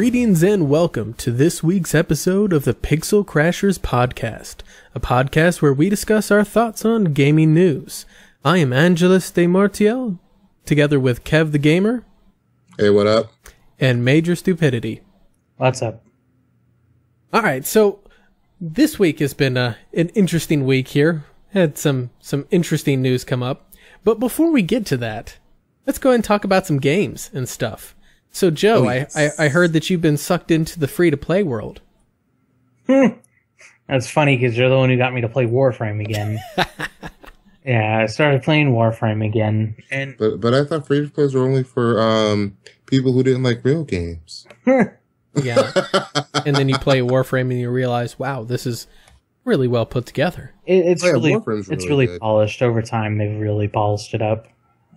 Greetings and welcome to this week's episode of the Pixel Crashers podcast, a podcast where we discuss our thoughts on gaming news. I am Angelus de Mortiel, together with Kev the Gamer. Hey, what up? And MajorStupidity. What's up? Alright, so this week has been an interesting week here. Had some interesting news come up. But before we get to that, let's go ahead and talk about some games and stuff. So, Joe, yes. I heard that you've been sucked into the free-to-play world. That's funny because you're the one who got me to play Warframe again. Yeah, I started playing Warframe again. But I thought free-to-plays were only for people who didn't like real games. Yeah. And then you play Warframe and you realize, wow, this is really well put together. It's really good. polished over time. They've really polished it up.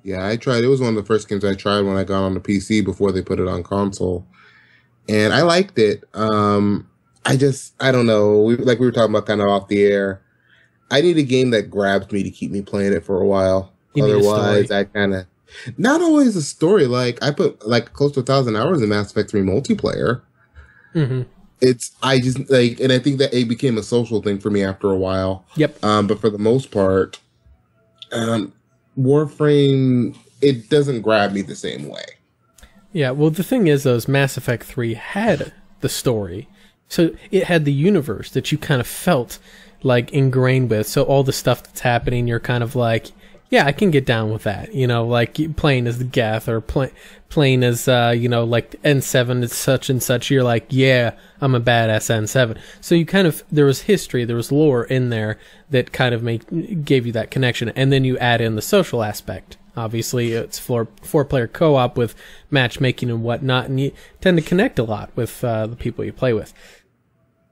Yeah, I tried. It was one of the first games I tried when I got on the PC before they put it on console. And I liked it. I don't know. We were talking about kind of off the air. I need a game that grabs me to keep me playing it for a while. Otherwise, I kind of... Not always a story. Like, I put close to 1,000 hours in Mass Effect 3 multiplayer. Mm-hmm. And I think that it became a social thing for me after a while. Yep. But for the most part... Warframe, it doesn't grab me the same way. Yeah, well, the thing is, though, Mass Effect 3 had the story. So it had the universe that you kind of felt, like, ingrained with. So all the stuff that's happening, you're kind of like, yeah, I can get down with that. You know, like, playing as the Geth or playing as, like, N7 is such and such. You're like, yeah, I'm a badass N7. So you kind of, there was history, there was lore in there that kind of gave you that connection. And then you add in the social aspect. Obviously, it's four-player co-op with matchmaking and whatnot, and you tend to connect a lot with the people you play with.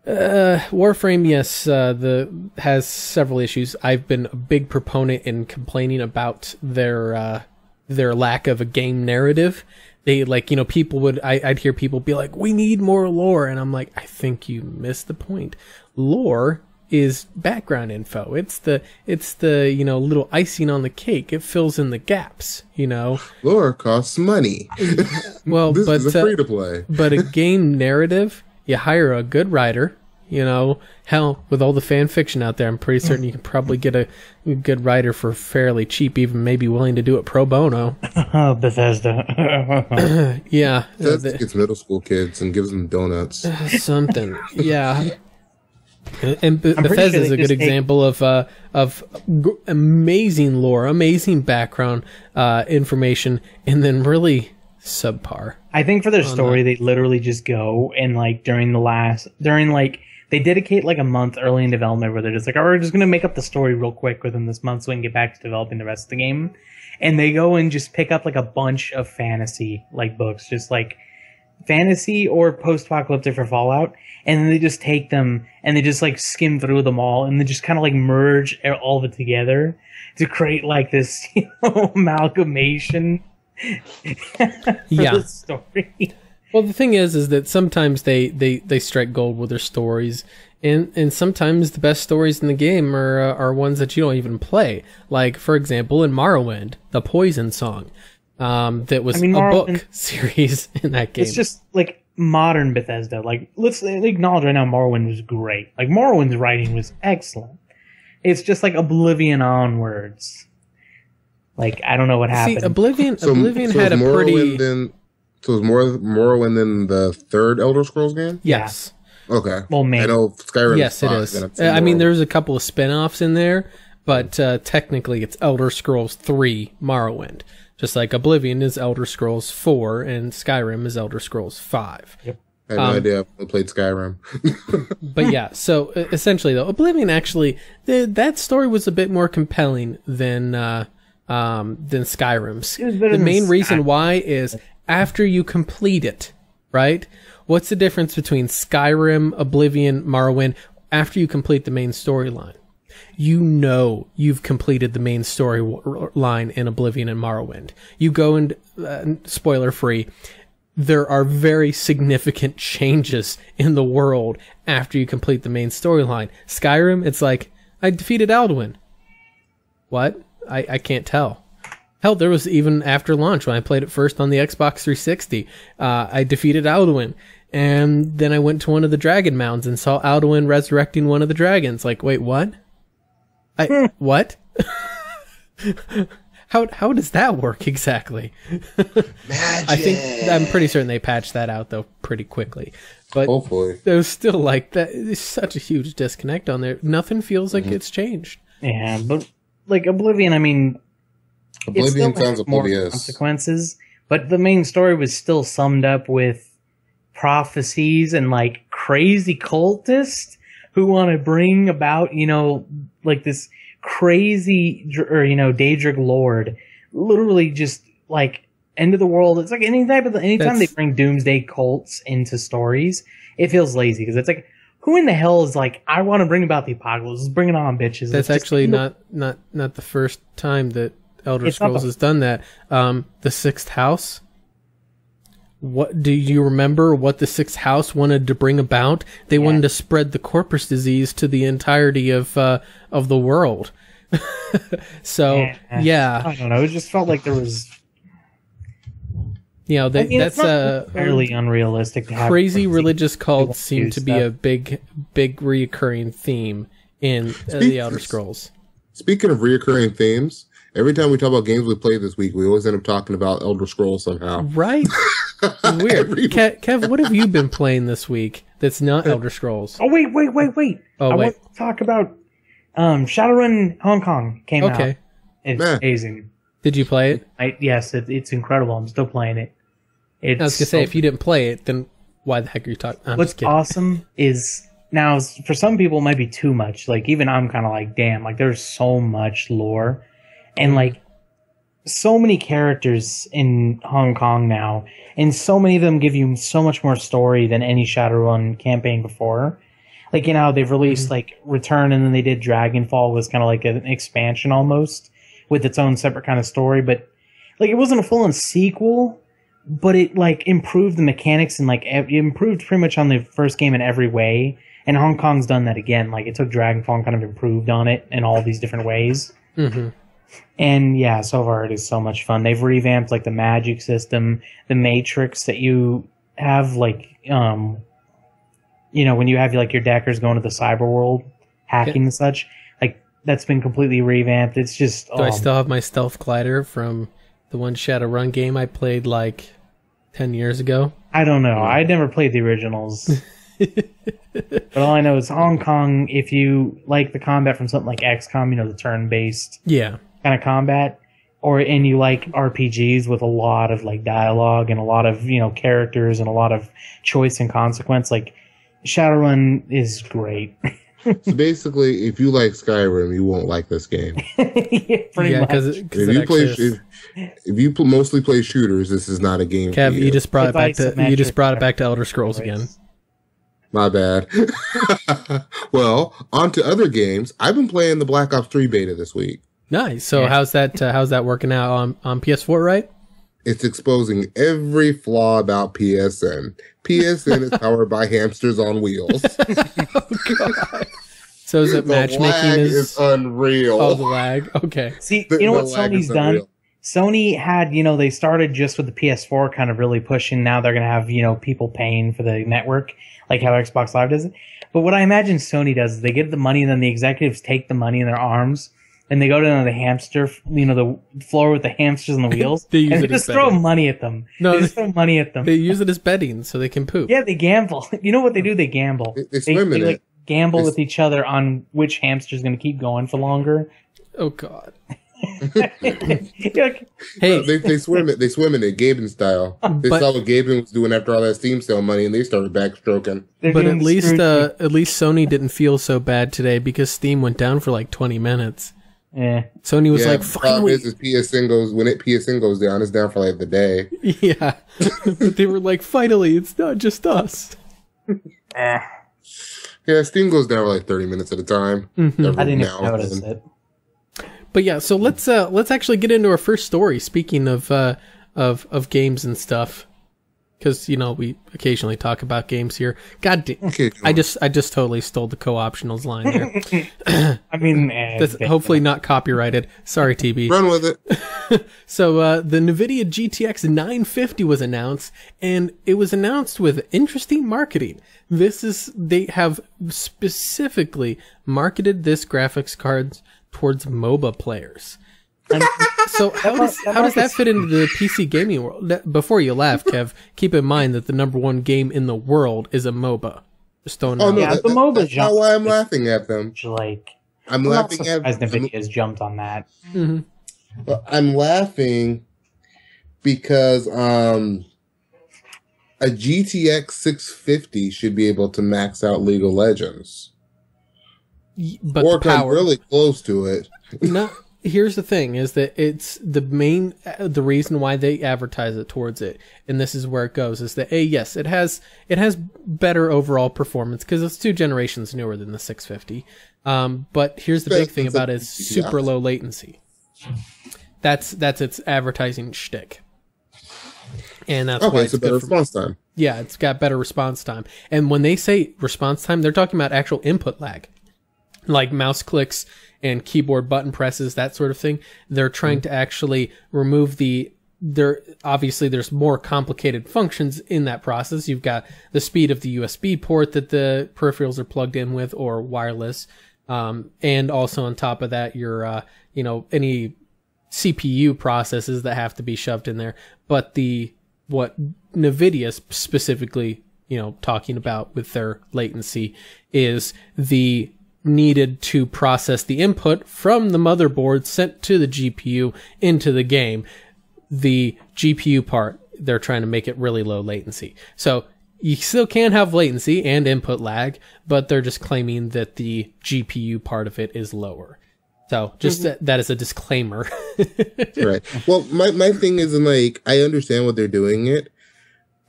Warframe, yes, has several issues. I've been a big proponent in complaining about their lack of a game narrative. They people I'd hear people be like, we need more lore, and I'm like, I think you missed the point. Lore is background info. It's the little icing on the cake. It fills in the gaps, Lore costs money. Well, this is a free to play. But a game narrative, you hire a good writer. Hell, with all the fan fiction out there, I'm pretty certain you can probably get a good writer for fairly cheap, even maybe willing to do it pro bono. Bethesda. Yeah. Bethesda gets middle school kids and gives them donuts. Something. Yeah. And Bethesda is a good example of amazing lore, amazing background information, and then really subpar. I think for their story, they literally just go and they dedicate like a month early in development where they're just like, oh, we're just going to make up the story real quick within this month so we can get back to developing the rest of the game. And they go and just pick up like a bunch of fantasy like books, just like fantasy or post-apocalyptic for Fallout. And then they just take them and they just like skim through them all and they just kind of like merge all of it together to create like this amalgamation. Yeah. The story. Well, the thing is that sometimes they strike gold with their stories, and sometimes the best stories in the game are ones that you don't even play. Like, for example, in Morrowind, the Poison Song, that was a book series in that game. It's just like modern Bethesda. Like, let's acknowledge right now, Morrowind was great. Like, Morrowind's writing was excellent. It's just like Oblivion onwards. Like, I don't know what happened. See, Oblivion had a pretty... So is Morrowind than the third Elder Scrolls game? Yes. Okay. Well, maybe. I know Skyrim. Yes, it is. I mean, there's a couple of spin-offs in there, but technically it's Elder Scrolls 3 Morrowind. Just like Oblivion is Elder Scrolls 4 and Skyrim is Elder Scrolls 5. Yep. I had no idea I played Skyrim. But yeah, so essentially though, Oblivion actually, that story was a bit more compelling than Skyrim's. The main reason why is after you complete it, right? What's the difference between Skyrim, Oblivion, Morrowind after you complete the main storyline? You've completed the main storyline in Oblivion and Morrowind. You go and, spoiler free, there are very significant changes in the world after you complete the main storyline. Skyrim, it's like, I defeated Alduin. What? I can't tell. Hell, there was even after launch when I played it first on the Xbox 360. I defeated Alduin, and then I went to one of the dragon mounds and saw Alduin resurrecting one of the dragons. Like, wait, what? What? How does that work exactly? Magic. I'm pretty certain they patched that out though pretty quickly. But hopefully, there's still like that. There's such a huge disconnect on there. Nothing feels like it's changed. Yeah, but like Oblivion, I mean, Oblivion sounds more oblivious. consequences, but the main story was still summed up with prophecies and like crazy cultists who want to bring about, you know, like this crazy, or, you know, Daedric Lord, literally just like end of the world. It's like anytime they bring doomsday cults into stories, it feels lazy because it's like, who in the hell is like, I want to bring about the apocalypse? Bring it on, bitches. That's actually not the first time that Elder Scrolls has done that. The Sixth House. What do you remember? What the Sixth House wanted to bring about? They wanted to spread the corpus disease to the entirety of the world. So yeah, I don't know. It just felt like there was, you know, that's fairly unrealistic. To have crazy religious cults seem to be a big reoccurring theme in the Elder Scrolls. Speaking of reoccurring themes, every time we talk about games we played this week, we always end up talking about Elder Scrolls somehow. Right? Weird. Kev, what have you been playing this week that's not Elder Scrolls? Oh, wait. Oh, I want to talk about Shadowrun Hong Kong came out. Okay. It's amazing. Did you play it? Yes, it's incredible. I'm still playing it. I was going to say, if you didn't play it, then why the heck are you talking? What's awesome is, now, for some people it might be too much. Like, even I'm kind of like, damn, like, there's so much lore. And, like, so many characters in Hong Kong now, and so many of them give you so much more story than any Shadowrun campaign before. Like, you know, they've released, like, Return, and then they did Dragonfall, was kind of like an expansion almost, with its own separate kind of story. But, like, it wasn't a full-on sequel, but it, like, improved the mechanics, and, like, it improved pretty much on the first game in every way. And Hong Kong's done that again. Like, it took Dragonfall and kind of improved on it in all these different ways. Mm-hmm. And yeah, so far it is so much fun. They've revamped like the magic system, the matrix that you have, like, you know, when you have like your deckers going to the cyber world, hacking and such, like that's been completely revamped. It's just, do I still have my stealth glider from the one Shadowrun game I played like 10 years ago? I don't know. I never played the originals. But all I know is Hong Kong, if you like the combat from something like XCOM, you know, the turn-based kind of combat, and you like RPGs with a lot of like dialogue and a lot of, you know, characters and a lot of choice and consequence, like Shadowrun is great. So basically, if you like Skyrim, you won't like this game. Pretty much. If you mostly play shooters, this is not a game. Kev, for you. you just brought it back to Elder Scrolls again. My bad. Well, on to other games. I've been playing the Black Ops 3 beta this week. Nice. So how's that working out on PS4, right? It's exposing every flaw about PSN. PSN is powered by hamsters on wheels. Oh, God. So is it matchmaking? Lag is unreal. Oh, the lag. Okay. See, you know what Sony's done? Unreal. Sony had, you know, they started just with the PS4 kind of really pushing. Now they're going to have, you know, people paying for the network, like how Xbox Live does it. But what I imagine Sony does is they get the money, and then the executives take the money in their arms, and they go to the hamster, you know, the floor with the hamsters and the wheels, they just throw money at them. No, they just throw money at them. They use it as bedding so they can poop. Yeah, they gamble. You know what they do? They gamble. They swim in it. Gamble with each other on which hamster's going to keep going for longer. Oh, God. Like, hey, they swim it. They swim in it, Gaben style. They saw what Gaben was doing after all that Steam sale money, and they started backstroking. But at least Sony didn't feel so bad today because Steam went down for like 20 minutes. Yeah, Sony was like, the problem is PSN goes down, it's down for like the day. Yeah, but they were like, finally, it's not just us. Yeah, Steam goes down for like 30 minutes at a time. Mm-hmm. I didn't even notice it. But yeah, so let's actually get into our first story. Speaking of games and stuff, because we occasionally talk about games here. God damn, Okay. I just totally stole the co-optionals line there. I mean, That's hopefully not copyrighted. Sorry, TB. Run with it. So the nVidia GTX 950 was announced, and it was announced with interesting marketing. They have specifically marketed this graphics card towards MOBA players. So how does that fit into the PC gaming world? Before you laugh, Kev, keep in mind that the #1 game in the world is a MOBA. Just don't know. Oh, no, Yeah, the MOBA that's not why I'm laughing at them. I'm laughing at as nVidia has jumped on that. Mm-hmm. Well, I'm laughing because a GTX 650 should be able to max out League of Legends. But or the power, come really close to it. No, here's the thing: is that it's the reason why they advertise it towards it, and this is where it goes: is that yes, it has better overall performance because it's 2 generations newer than the 650. But here's the big thing about it: is super low latency. That's its advertising shtick, and that's why it's better response time. Yeah, it's got better response time. And when they say response time, they're talking about actual input lag, like mouse clicks and keyboard button presses, that sort of thing. They're trying to actually remove obviously there's more complicated functions in that process. You've got the speed of the USB port that the peripherals are plugged in with or wireless. And also on top of that, your, any CPU processes that have to be shoved in there. But what nVidia specifically, talking about with their latency is the needed to process the input from the motherboard sent to the GPU into the game. The GPU part, they're trying to make it really low latency. So you still can have latency and input lag, but they're just claiming that the GPU part of it is lower. So just that is a disclaimer. Right. Well, my thing is, I understand what they're doing it.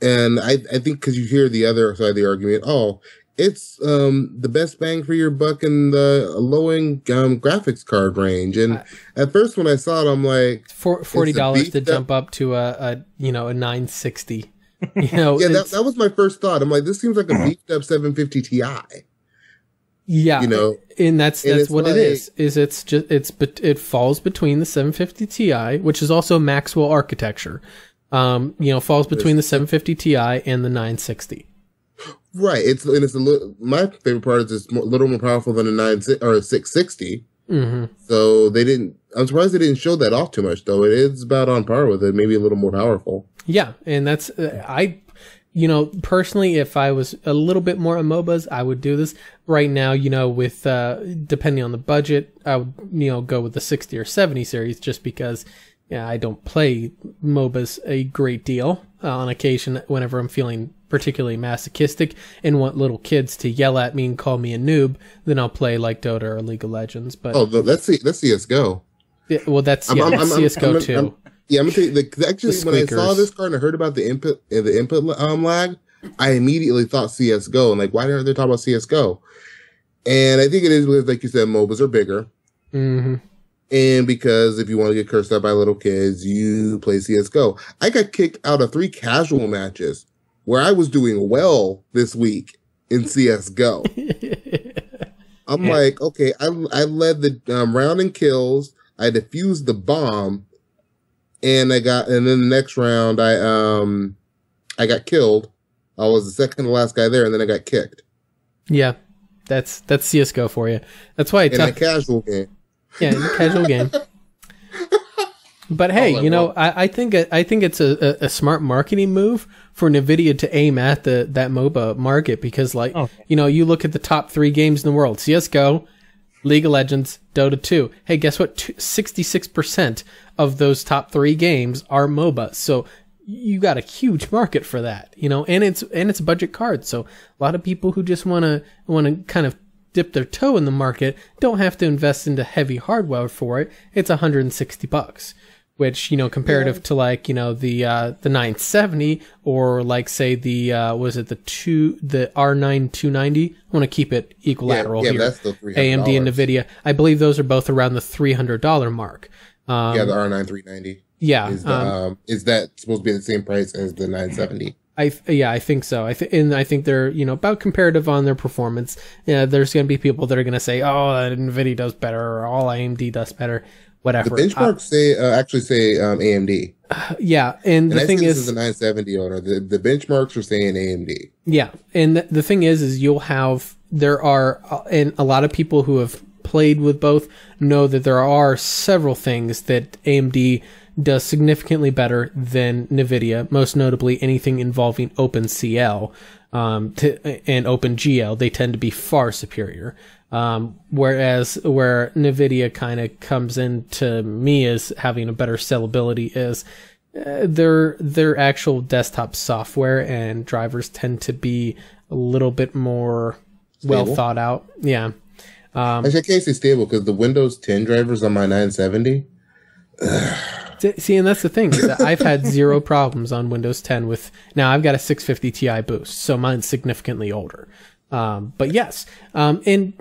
And I think because you hear the other side of the argument, it's the best bang for your buck in the low-end graphics card range. And at first when I saw it, I'm like, $40 to jump up to a 960. Yeah, that was my first thought. I'm like, this seems like a beefed up 750 Ti. Yeah, and that's what it is. It falls between the 750 Ti, which is also Maxwell architecture. Falls between the 750 Ti and the 960. Right. My favorite part is it's a little more powerful than a 660. Mm-hmm. So I'm surprised they didn't show that off too much, though. It is about on par with it, maybe a little more powerful. Yeah, and that's personally, if I was a little bit more on MOBAs, I would do this. Right now, with depending on the budget, I would go with the 60 or 70 series just because I don't play MOBAs a great deal. On occasion, whenever I'm feeling particularly masochistic and want little kids to yell at me and call me a noob, then I'll play like Dota or League of Legends. But let's CS:GO. Yeah, well, that's CS:GO too. I'm gonna tell you, actually, when I saw this card and I heard about the input lag, I immediately thought CS:GO, and why aren't they talking about CS:GO? And I think it is because, like you said, MOBAs are bigger. Mm-hmm. And because if you want to get cursed out by little kids, you play CS:GO. I got kicked out of 3 casual matches where I was doing well this week in CS:GO. I'm like, okay, I led the round in kills. I defused the bomb, and then the next round I got killed. I was the second to last guy there, and then I got kicked. Yeah, that's CS:GO for you. That's why in a casual game. Yeah, in a casual game. But hey, I think it's a smart marketing move for nVidia to aim at that MOBA market because, you look at the top 3 games in the world: CS:GO, League of Legends, Dota 2. Hey, guess what? 66% of those top 3 games are MOBA. So you got a huge market for that, and it's a budget card. So a lot of people who just want to kind of dip their toe in the market don't have to invest into heavy hardware for it. It's $160, which, comparative to the 970 or say the the R9 290. I want to keep it equalateral here. That's the $300. AMD and nVidia. I believe those are both around the $300 mark. The R9 390. Yeah. Is that supposed to be the same price as the 970? I think so. And I think they're, about comparative on their performance. Yeah, there's going to be people that are going to say, "Oh, NVIDIA does better," or "All AMD does better," whatever. The benchmarks actually say AMD. Yeah, and the thing this is a 970 owner. The benchmarks are saying AMD. Yeah, and the thing is there are, and a lot of people who have played with both know that there are several things that AMD does significantly better than NVIDIA, most notably anything involving OpenCL and OpenGL. They tend to be far superior. Whereas where NVIDIA kind of comes into me as having a better sellability is their actual desktop software and drivers tend to be a little bit more well thought out. Yeah. Actually, I can't say stable because the Windows 10 drivers on my 970. See, and that's the thing. Is that I've had zero problems on Windows 10 now I've got a 650 Ti boost, so mine's significantly older. But yes, and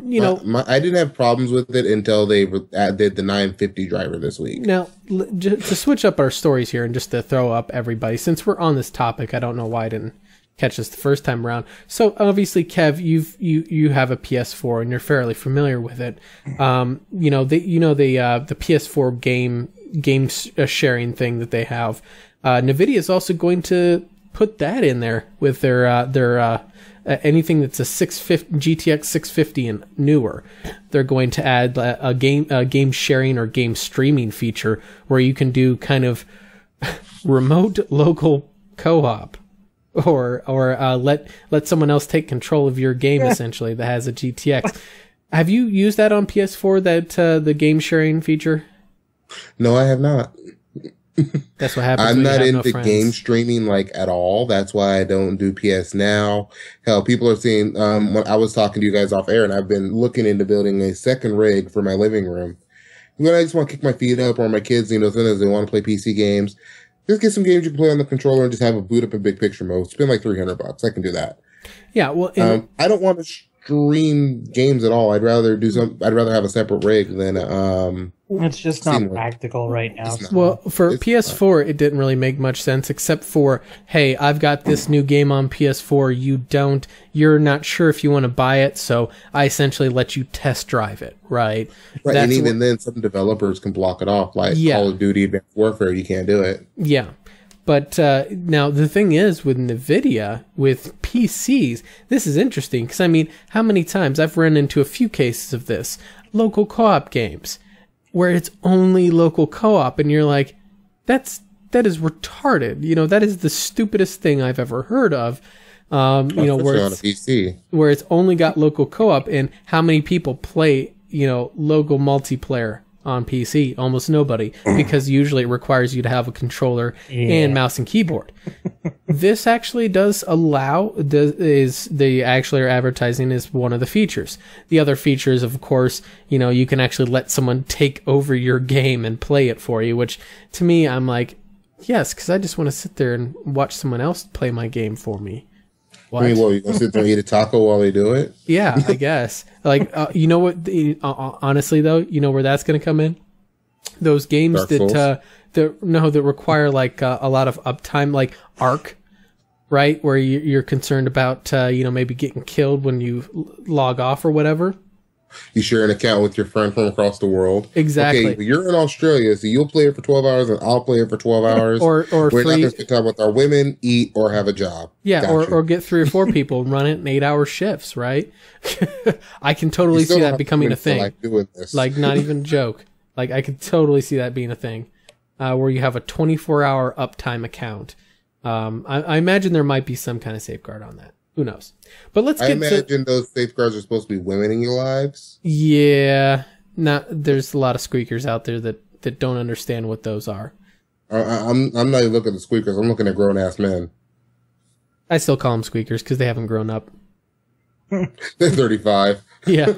I didn't have problems with it until they did the 950 driver this week. Now, to switch up our stories here and just to throw up everybody, since we're on this topic, I don't know why I didn't catch this the first time around. So obviously, Kev, you have a PS4 and you're fairly familiar with it. The PS4 game sharing thing that they have. NVIDIA is also going to put that in there with their anything that's a GTX 650 and newer. They're going to add a game sharing or game streaming feature where you can do kind of remote local co-op or let someone else take control of your game essentially that has a GTX. Have you used that on PS4, that the game sharing feature? No, I have not. That's what happens. I'm not into game streaming at all. That's why I don't do PS Now. Hell, people are saying when I was talking to you guys off air, and I've been looking into building a second rig for my living room. When I just want to kick my feet up, or my kids, sometimes they want to play PC games. Just get some games you can play on the controller and just have a boot up in big picture mode. Spend like $300. I can do that. Yeah, well, I don't want to stream games at all. I'd rather have a separate rig than it's just not practical right now. Well, for PS4, it didn't really make much sense, except for, hey, I've got this new game on PS4. You're not sure if you want to buy it, so I essentially let you test drive it, right? Right, and even then, some developers can block it off, like Call of Duty Advanced Warfare. You can't do it. Yeah. But now the thing is with NVIDIA, with PCs, this is interesting because, how many times I've run into a few cases of this, local co-op games, where it's only local co-op, and you're like, that is retarded. That is the stupidest thing I've ever heard of. Where on a PC, where it's only got local co-op, and how many people play, local multiplayer on PC? Almost nobody, because usually it requires you to have a controller and mouse and keyboard. This actually does allow, they actually are advertising as one of the features. The other features, of course, you can actually let someone take over your game and play it for you, which to me, I'm like, yes, because I just want to sit there and watch someone else play my game for me. What? You're going to sit there and eat a taco while they do it? Yeah, I guess. You know what? Honestly, though, you know where that's going to come in? Those games that require a lot of uptime, like Ark, right? Where you're concerned about maybe getting killed when you log off or whatever. You share an account with your friend from across the world. Exactly. Okay, you're in Australia, so you'll play it for 12 hours and I'll play it for 12 hours. Or We're free. not going to spend time with our women, eat, or have a job. Yeah, gotcha. or get 3 or 4 people and run it in 8-hour shifts, right? I can totally see that becoming a thing. Doing this. Not even a joke. I could totally see that being a thing. Where you have a 24-hour uptime account. I imagine there might be some kind of safeguard on that. Who knows? But let's get I imagine those safeguards are supposed to be women in your lives. Yeah. There's a lot of squeakers out there that don't understand what those are. I'm not even looking at the squeakers. I'm looking at grown-ass men. I still call them squeakers because they haven't grown up. They're 35. Yeah.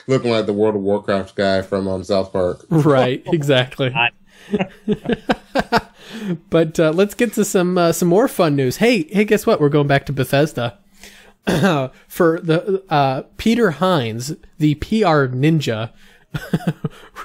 Looking like the World of Warcraft guy from South Park. Right, exactly. But let's get to some more fun news. Hey, guess what? We're going back to Bethesda. For the Peter Hines, the PR ninja,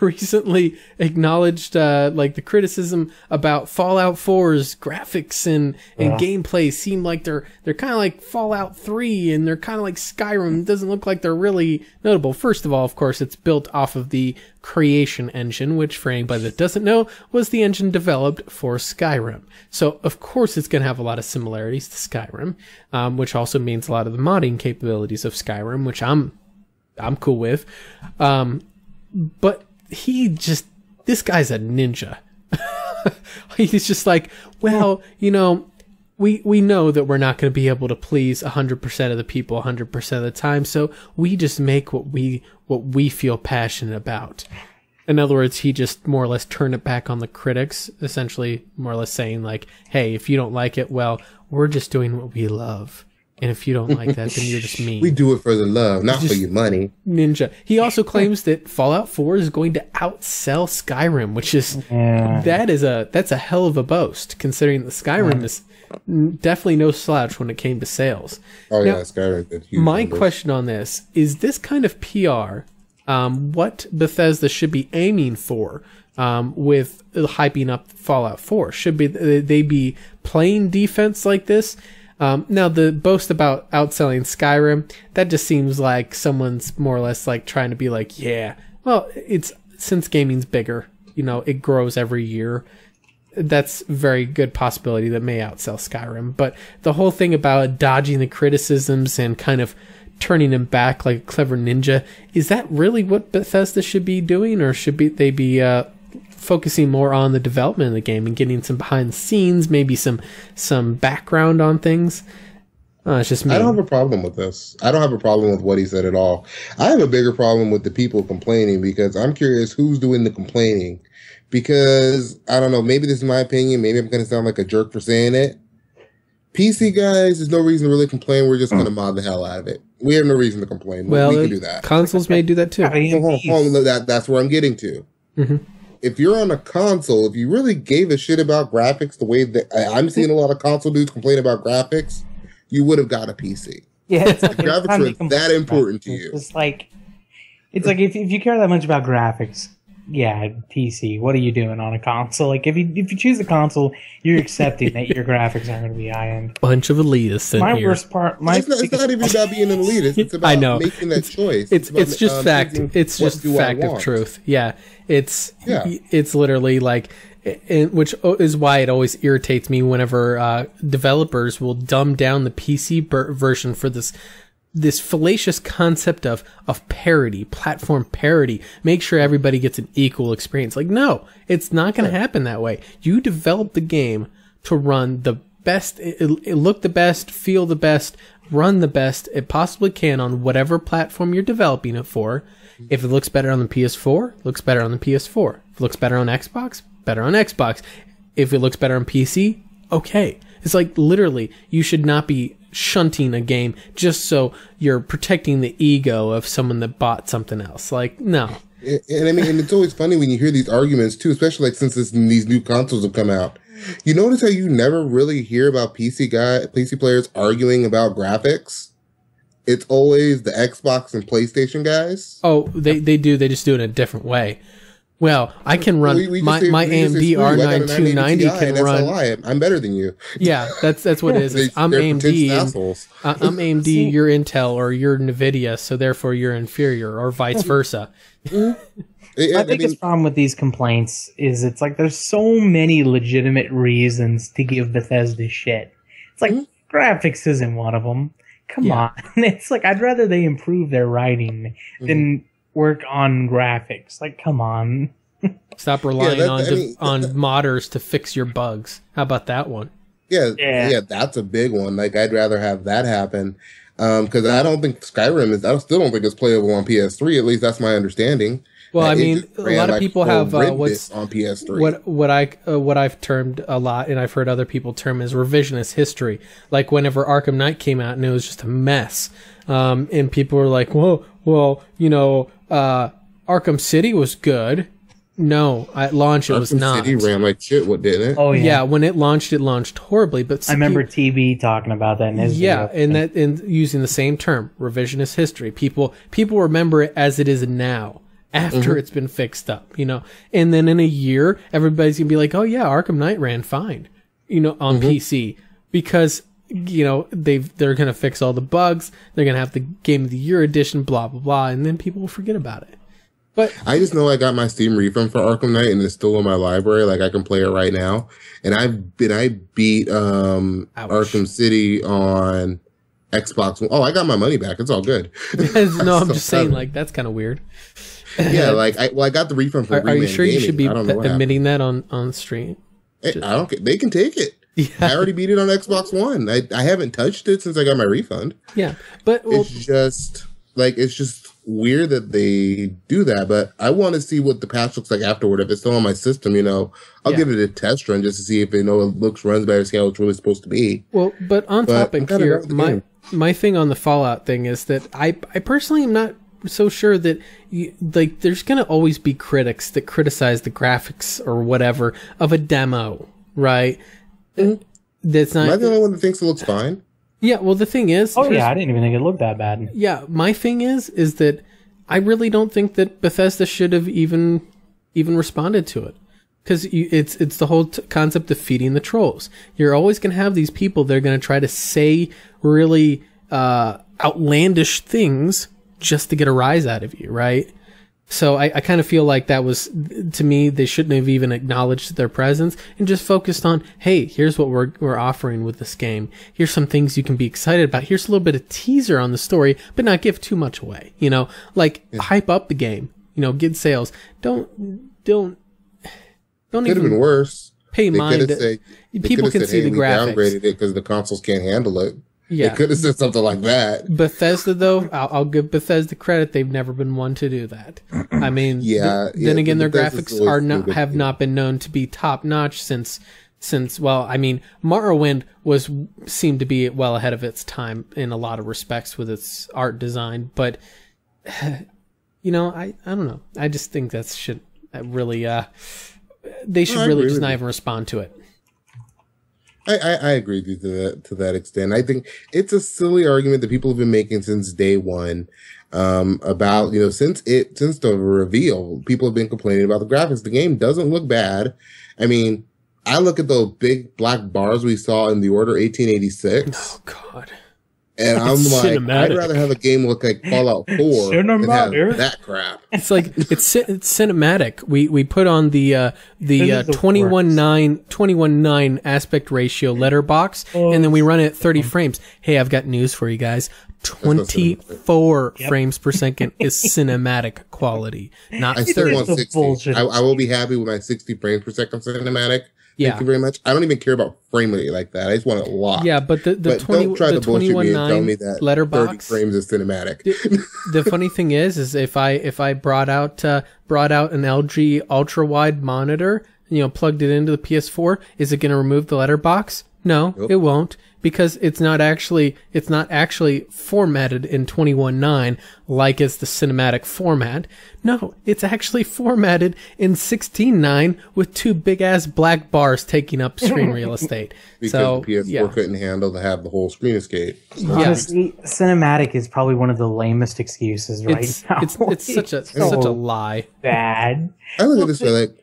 recently acknowledged like the criticism about Fallout 4's graphics and gameplay seem like they're kind of like Fallout 3 and they're kind of like Skyrim. It doesn't look like they're really notable. First of all, of course, it's built off of the Creation engine, which for anybody that doesn't know was the engine developed for Skyrim. So of course it's going to have a lot of similarities to Skyrim, which also means a lot of the modding capabilities of Skyrim, which I'm cool with. But this guy's a ninja. He's just like, well, you know, we know that we're not going to be able to please 100% of the people 100% of the time, so we just make what we feel passionate about. In other words, he just more or less turned it back on the critics, essentially more or less saying like, hey, if you don't like it, well, we're just doing what we love. And if you don't like that, then you're just mean. We do it for the love, not for your money. Ninja. He also claims that Fallout 4 is going to outsell Skyrim, which is that's a hell of a boast, considering that Skyrim is definitely no slouch when it came to sales. Oh now, yeah, Skyrim did huge my numbers. Question on this is this kind of PR what Bethesda should be aiming for with hyping up Fallout 4? Should they be playing defense like this? Now the boast about outselling Skyrim, that just seems like someone's more or less like trying to be like, yeah, well, it's since gaming's bigger, you know, it grows every year. That's a very good possibility that may outsell Skyrim. But the whole thing about dodging the criticisms and kind of turning them back like a clever ninja, is that really what Bethesda should be doing, or should they be focusing more on the development of the game and getting some behind the scenes, maybe some background on things? It's just me. I don't have a problem with this. I don't have a problem with what he said at all. I have a bigger problem with the people complaining, because I'm curious who's doing the complaining. Because, I don't know, maybe this is my opinion, maybe I'm going to sound like a jerk for saying it. PC guys, there's no reason to really complain. We're just going to mod the hell out of it. We have no reason to complain. Well, we can do that. Consoles may do that too. That's where I'm getting to. Mm-hmm. If you're on a console, if you really gave a shit about graphics the way that I'm seeing a lot of console dudes complain about graphics, you would have got a PC. Yeah, it's like, graphics are that important to you. It's like if you care that much about graphics, yeah, PC. What are you doing on a console? Like if you choose a console, you're accepting that your graphics aren't going to be high end. Bunch of elitists in here. Worst part, it's not even about being an elitist. It's about making that choice. It's just fact. It's just fact of truth. Yeah, it's literally like, which is why it always irritates me whenever developers will dumb down the PC version for this fallacious concept of parity, platform parity. Make sure everybody gets an equal experience. Like, no, it's not going to happen that way. You develop the game to run the best, it look the best, feel the best, run the best it possibly can on whatever platform you're developing it for. If it looks better on the PS4, it looks better on the PS4. If it looks better on Xbox, better on Xbox. If it looks better on PC, okay. It's like, literally, you should not be shunting a game just so you're protecting the ego of someone that bought something else. Like, no. And I mean, and it's always funny when you hear these arguments too, especially like since these new consoles have come out. You notice how you never really hear about PC players arguing about graphics? It's always the Xbox and PlayStation guys. Oh, they do. They just do it in a different way. Well, I can run my AMD R9 290 can run. That's a lie. I'm better than you. Yeah, that's what it is. I'm AMD. I'm AMD. You're Intel, or you're nVidia, so therefore you're inferior, or vice versa. My biggest problem with these complaints is it's like there's so many legitimate reasons to give Bethesda shit. It's like graphics isn't one of them. Come on, it's like I'd rather they improve their writing than work on graphics. Like, come on. Stop relying on modders to fix your bugs. How about that one? Yeah, that's a big one. Like, I'd rather have that happen. Because I don't think Skyrim is, I still don't think it's playable on PS3. At least that's my understanding. Well, I mean, a lot of people have what's on PS3. What I've termed a lot, and I've heard other people term as revisionist history. Like whenever Arkham Knight came out and it was just a mess, and people were like, "Well, you know, Arkham City was good." No, at launch it was not. Arkham City ran like shit. What didn't it? Oh yeah, when it launched horribly. But I remember TB talking about that in his video. and using the same term, revisionist history. People remember it as it is now. after it's been fixed up, you know. And then in a year, everybody's gonna be like, oh yeah, Arkham Knight ran fine, you know, on PC, because, you know, they're gonna fix all the bugs, they're gonna have the Game of the Year edition, blah blah blah, and then people will forget about it. But I just know I got my Steam refund for Arkham Knight, and it's still in my library. Like, I can play it right now. And I beat Arkham City on Xbox. Oh, I got my money back. It's all good. No, I'm just saying, like, that's kind of weird. Yeah, like, I got the refund for. Are you sure you should be admitting that on stream? I don't care. They can take it. Yeah. I already beat it on Xbox One. I haven't touched it since I got my refund. Yeah, but it's just weird that they do that, but I want to see what the patch looks like afterward. If it's still on my system, you know, I'll give it a test run just to see if it runs better, see how it's really supposed to be. Well, but on topic here, my thing on the Fallout thing is that I personally am not so sure that there's gonna always be critics that criticize the graphics or whatever of a demo, right? That's not. Am I the only one that thinks it looks fine? Yeah, well, the thing is... Oh, yeah, I didn't even think it looked that bad. Yeah, my thing is that I really don't think that Bethesda should have even responded to it. Because it's the whole concept of feeding the trolls. You're always going to have these people that are going to try to say really outlandish things just to get a rise out of you, right? So I kind of feel like that was, to me, they shouldn't have even acknowledged their presence and just focused on, hey, here's what we're offering with this game. Here's some things you can be excited about. Here's a little bit of teaser on the story, but not give too much away. You know, like hype up the game. You know, get sales. Don't could even have been worse. Pay mind. People can see the graphics. We downgraded it because the consoles can't handle it. Yeah, they could have said something like that. Bethesda, though, I'll give Bethesda credit; they've never been one to do that. I mean, then again, their graphics have not been known to be top notch since. Well, I mean, Morrowind seemed to be well ahead of its time in a lot of respects with its art design, but you know, I don't know. I just think that should really they should really just not even respond to it. I agree with you to that extent. I think it's a silly argument that people have been making since day one, about, you know, since the reveal, people have been complaining about the graphics. The game doesn't look bad. I mean, I look at those big black bars we saw in The Order 1886. Oh, God. And I'm like, I'd rather have a game look like Fallout 4 than have that crap. It's like it's cinematic. We put on the 21:9 aspect ratio letterbox, and then we run it at 30 frames. Hey, I've got news for you guys. 24 frames per second is cinematic quality, not 30. Want 60. I will be happy with my 60 frames per second cinematic. Yeah. Thank you very much. I don't even care about frame rate like that. I just want it locked. Yeah, but the 21:9 letterbox 30 frames is cinematic. The funny thing is if I brought out an LG ultra wide monitor, you know, plugged it into the PS4, is it going to remove the letterbox? No, It won't, because it's not actually formatted in 21:9 like it's the cinematic format. No, it's actually formatted in 16:9 with two big ass black bars taking up screen real estate. Because so, the PS4 couldn't handle to have the whole screen escape. Honestly, cinematic is probably one of the lamest excuses now. It's such a lie. Bad. I look at this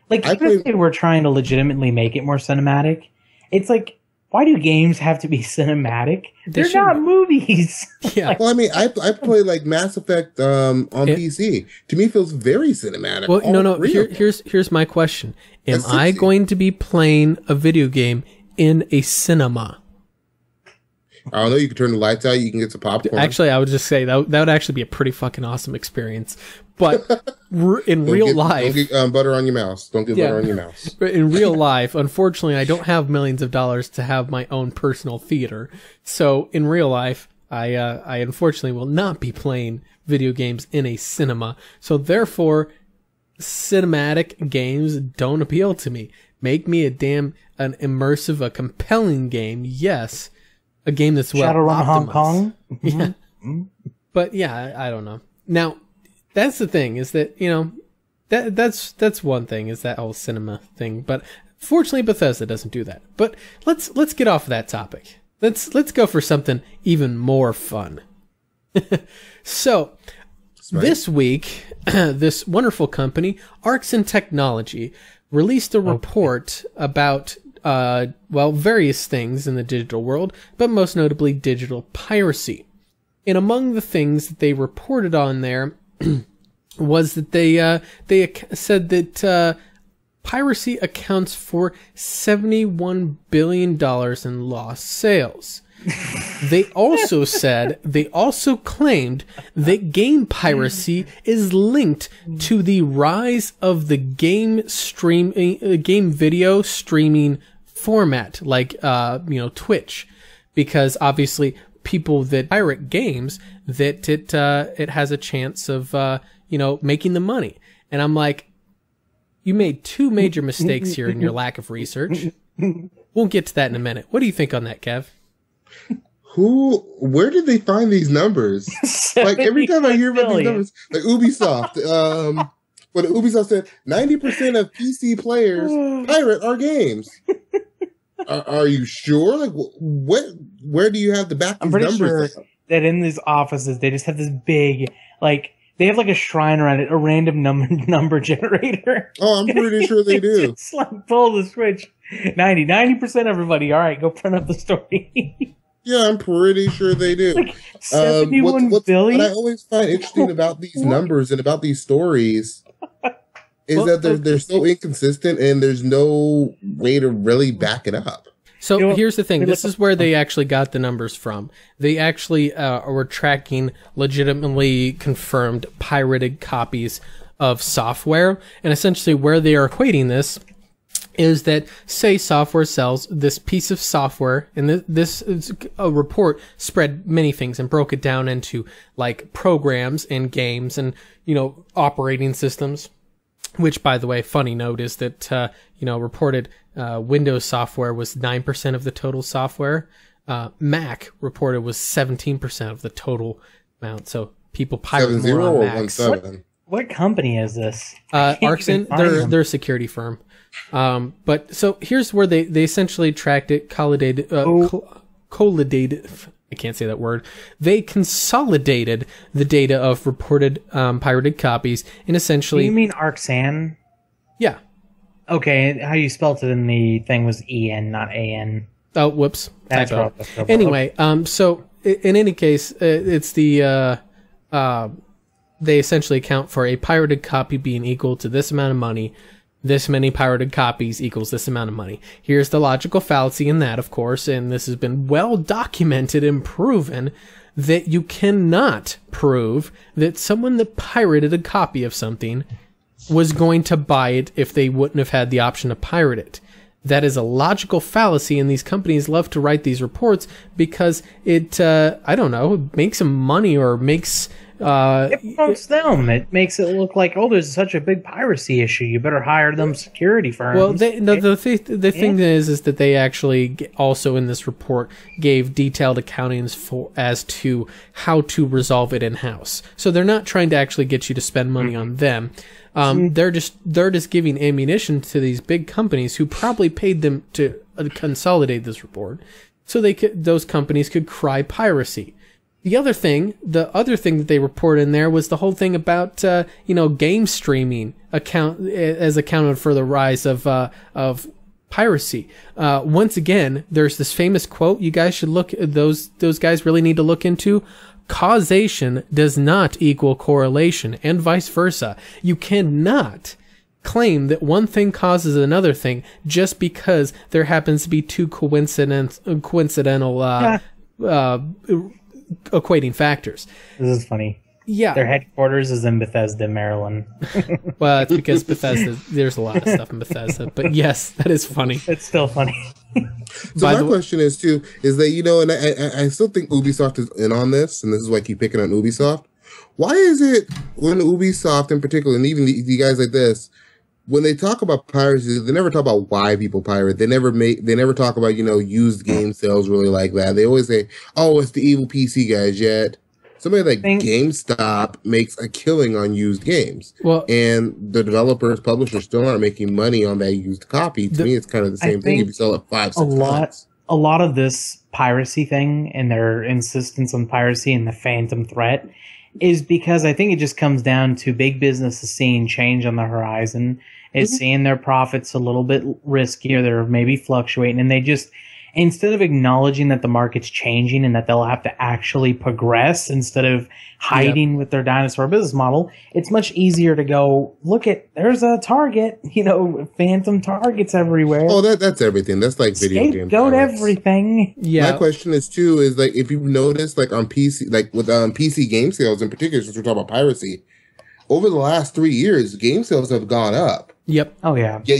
like even if they were trying to legitimately make it more cinematic, it's like, why do games have to be cinematic? They're not movies. Yeah. Well, I mean, I play like Mass Effect on PC. To me, it feels very cinematic. Well, no. Here's my question: am I going to be playing a video game in a cinema? I don't know. You can turn the lights out. You can get some popcorn. Actually, I would just say that would actually be a pretty fucking awesome experience. But in real life, don't get butter on your mouse. Don't get butter on your mouse. But in real life, unfortunately, I don't have millions of dollars to have my own personal theater. So in real life, I unfortunately will not be playing video games in a cinema. So therefore, cinematic games don't appeal to me. Make me an immersive, a compelling game, yes. A game that's well Shadowrun optimized. Hong Kong. Mm-hmm. Yeah. Mm-hmm. But yeah, I don't know. Now, that's the thing, is that, you know, that's one thing, is that whole cinema thing. But fortunately, Bethesda doesn't do that. But let's get off of that topic. Let's go for something even more fun. So This week, this wonderful company, Arxan Technology, released a report about, various things in the digital world, but most notably digital piracy. And among the things that they reported on there was that they said that piracy accounts for $71 billion in lost sales. They also claimed that game piracy is linked to the rise of the game video streaming format, like Twitch, because obviously people that pirate games, that it has a chance of making the money. And I'm like, you made two major mistakes here in your lack of research. We'll get to that in a minute. What do you think on that, Kev? Where did they find these numbers? Like every time I hear about these numbers, like Ubisoft, when Ubisoft said 90% of PC players pirate our games. Are you sure? Like where do you have the back? I'm pretty sure that in these offices they just have this big, like, they have like a shrine around it, a random number generator. Oh, I'm pretty sure they do. It's like pull the switch. 90% everybody. All right, go print up the story. Yeah, I'm pretty sure they do. Like 71 billion? What I always find interesting about these numbers and about these stories is that they're so inconsistent and there's no way to really back it up. So here's the thing. This is where they actually got the numbers from. They actually were tracking legitimately confirmed pirated copies of software. And essentially where they are equating this is that, say, software sells this piece of software, and this is a report spread many things and broke it down into like programs and games and, operating systems. Which, by the way, funny note is that, reported Windows software was 9% of the total software. Mac reported was 17% of the total amount. So people pirate more on Macs. What company is this? Arxan, they're a security firm. But so here's where they essentially tracked it, collated, I can't say that word. They consolidated the data of reported pirated copies and essentially... Do you mean Arxan? Yeah. Okay, how you spelled it in the thing was E-N, not A-N. Oh, whoops. That's typo. Anyway, so in any case, it's the... they essentially account for a pirated copy being equal to this amount of money. This many pirated copies equals this amount of money. Here's the logical fallacy in that, of course, and this has been well documented and proven that you cannot prove that someone that pirated a copy of something was going to buy it if they wouldn't have had the option to pirate it. That is a logical fallacy, and these companies love to write these reports because it, makes them money or makes... it promotes them. It makes it look like, there's such a big piracy issue. You better hire them security firms. Well, the thing is that they actually also in this report gave detailed accountings as to how to resolve it in house. So they're not trying to actually get you to spend money on them. They're just giving ammunition to these big companies who probably paid them to consolidate this report, so those companies could cry piracy. The other thing that they report in there was the whole thing about game streaming accounted for the rise of piracy. Once again, there's this famous quote you guys should look at. Those guys really need to look into. Causation does not equal correlation, and vice versa. You cannot claim that one thing causes another thing just because there happens to be two coincidental equating factors. This is funny. Yeah. Their headquarters is in Bethesda, Maryland. Well, it's because Bethesda, there's a lot of stuff in Bethesda. But yes, that is funny. It's still funny. So my question is, too, is that, and I still think Ubisoft is in on this, and this is why I keep picking on Ubisoft. Why is it when Ubisoft in particular, and even the guys like this, when they talk about piracy, they never talk about why people pirate. They never talk about, used game sales really like that. They always say, oh, it's the evil PC guys, yet somebody like GameStop makes a killing on used games. Well, and the developers, publishers still aren't making money on that used copy. To me, it's kind of the same thing if you sell it 5-6 times. A lot of this piracy thing and their insistence on piracy and the phantom threat is because I think it just comes down to big business is seeing change on the horizon. It's seeing their profits a little bit riskier. They're maybe fluctuating, and they just, instead of acknowledging that the market's changing and that they'll have to actually progress instead of hiding with their dinosaur business model, it's much easier to go, look at, there's a target, phantom targets everywhere. Oh, that's everything. That's like video games. Scapegoat everything. Yeah. My question is too, is like, if you've noticed, like on PC, like with PC game sales in particular, since we're talking about piracy, over the last 3 years, game sales have gone up. Yep. Oh yeah. Yeah,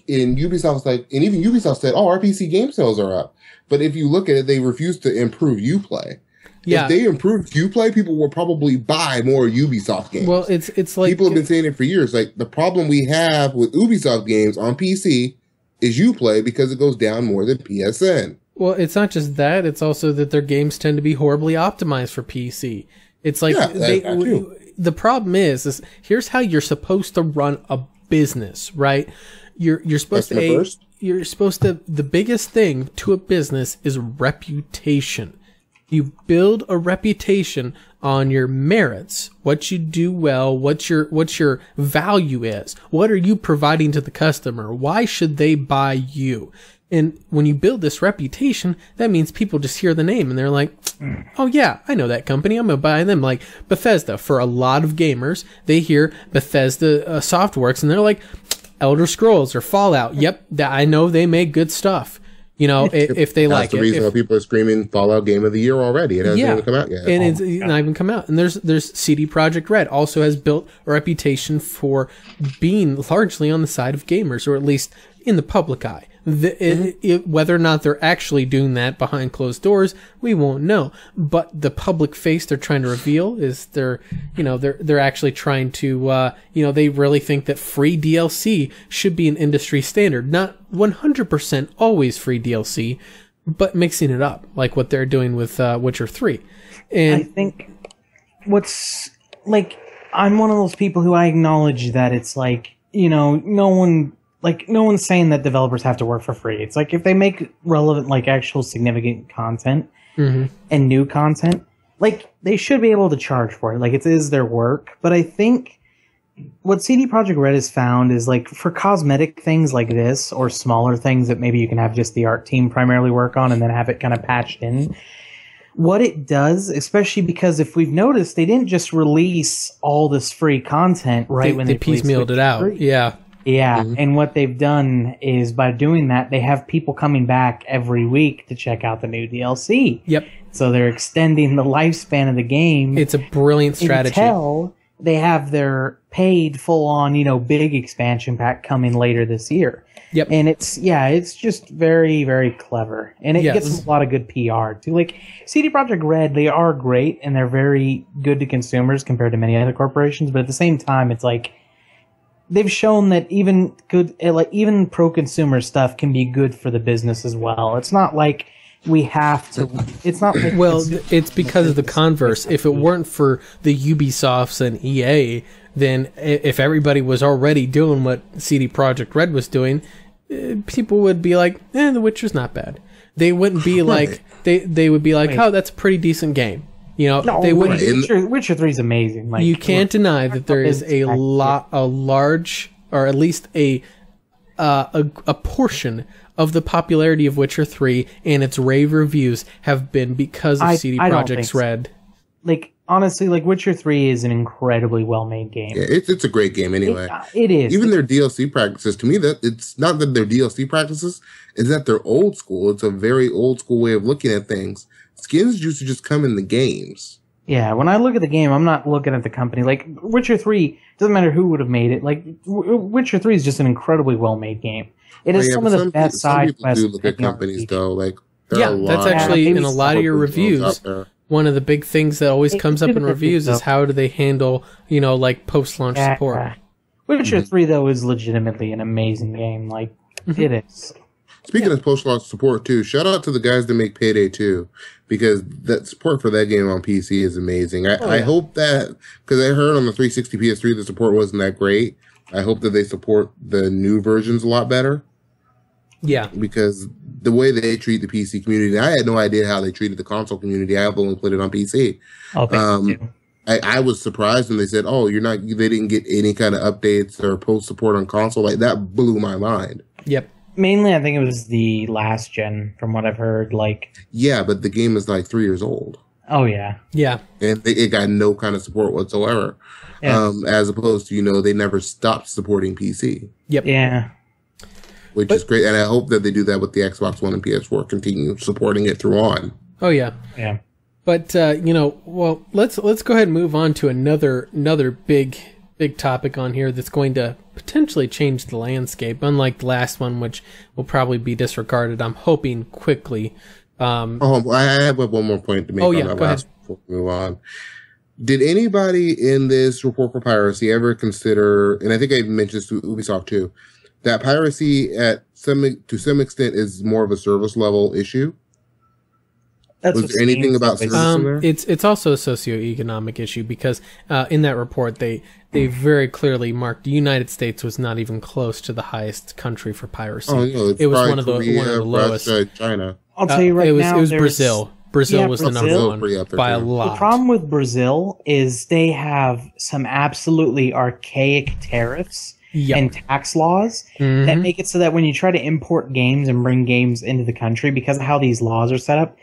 and Ubisoft's like, and even Ubisoft said, "Oh, our PC game sales are up." But if you look at it, they refuse to improve Uplay. Yeah. If they improved Uplay, people will probably buy more Ubisoft games. Well, it's like people have been saying it for years. Like the problem we have with Ubisoft games on PC is Uplay because it goes down more than PSN. Well, it's not just that; it's also that their games tend to be horribly optimized for PC. It's like the problem is here's how you're supposed to run a business, right? You're supposed to the biggest thing to a business is reputation. You build a reputation on your merits, what you do well, what your value is. What are you providing to the customer? Why should they buy you? And when you build this reputation, that means people just hear the name and they're like, oh yeah, I know that company. I'm going to buy them. Like Bethesda, for a lot of gamers, they hear Bethesda Softworks and they're like, Elder Scrolls or Fallout. Yep, I know they make good stuff. If they like it. That's the reason why people are screaming Fallout Game of the Year already. It hasn't even come out yet. And it's not even come out. And there's CD Projekt Red also has built a reputation for being largely on the side of gamers, or at least in the public eye. Whether or not they're actually doing that behind closed doors, we won't know. But the public face they're trying to reveal is they're actually trying to, they really think that free DLC should be an industry standard. Not 100% always free DLC, but mixing it up, like what they're doing with Witcher 3. And I think I'm one of those people who I acknowledge that it's like, no one's saying that developers have to work for free. It's like if they make relevant, actual significant content and new content, they should be able to charge for it. It is their work. But I think what CD Projekt Red has found is for cosmetic things like this, or smaller things that maybe you can have just the art team primarily work on and then have it kind of patched in. What it does, especially because if we've noticed, they didn't just release all this free content when they piecemealed it out. Free. Yeah. Yeah, and what they've done is by doing that, they have people coming back every week to check out the new DLC. Yep. So they're extending the lifespan of the game. It's a brilliant strategy. Until they have their paid full-on, big expansion pack coming later this year. Yep. And it's just very, very clever. And it gets a lot of good PR, too. CD Projekt Red, they are great, and they're very good to consumers compared to many other corporations, but at the same time, it's they've shown that even pro-consumer stuff can be good for the business as well. It's not like we have to. It's not. It's because of the converse. If it weren't for the Ubisofts and EA, then if everybody was already doing what CD Projekt Red was doing, people would be like, The Witcher's not bad. They wouldn't be like they would be like, oh, that's a pretty decent game. They wouldn't. Witcher 3 is amazing. You can't deny that there is a large, or at least a portion of the popularity of Witcher 3 and its rave reviews have been because of CD Projekt's Red. Honestly, Witcher 3 is an incredibly well-made game. Yeah, it's a great game anyway. It is. Even their DLC practices, to me, that it's not that they're DLC practices, it's that they're old school. It's a very old school way of looking at things. Skins used to just come in the games. Yeah, when I look at the game, I'm not looking at the company. Witcher 3, doesn't matter who would have made it. Witcher 3 is just an incredibly well-made game. It is some of the best side quests. Some people do look at companies, though. That's actually in a lot of your reviews. One of the big things that always comes up in reviews is how do they handle, post-launch support. Witcher 3, though, is legitimately an amazing game. It is. Speaking of post-launch support, too, shout out to the guys that make Payday 2, because that support for that game on PC is amazing. I hope that, because I heard on the 360 PS3 the support wasn't that great. I hope that they support the new versions a lot better. Yeah. Because the way they treat the PC community, I had no idea how they treated the console community. I've only played it on PC. I was surprised when they said, "Oh, they didn't get any kind of updates or post support on console." Like that blew my mind. Yep. Mainly, I think it was the last gen, from what I've heard. Like, yeah, but the game is like 3 years old. Oh yeah, yeah, and it got no kind of support whatsoever. Yeah. As opposed to they never stopped supporting PC. Yep. Yeah. Which is great, and I hope that they do that with the Xbox One and PS4, continue supporting it through on. Oh yeah, yeah. But well, let's go ahead and move on to another big topic on here that's going to potentially change the landscape. Unlike the last one, which will probably be disregarded, I'm hoping quickly. I have one more point to make on that last before we move on. Did anybody in this report for piracy ever consider, and I think I mentioned this to Ubisoft too, that piracy to some extent is more of a service level issue? Was there anything about service in there? It's also a socioeconomic issue because in that report they very clearly marked the United States was not even close to the highest country for piracy. Oh, no, it was one of the lowest. Russia, China. I'll tell you now. It was Brazil. Brazil was the number one by a lot. The problem with Brazil is they have some absolutely archaic tariffs and tax laws that make it so that when you try to import games and bring games into the country, because of how these laws are set up,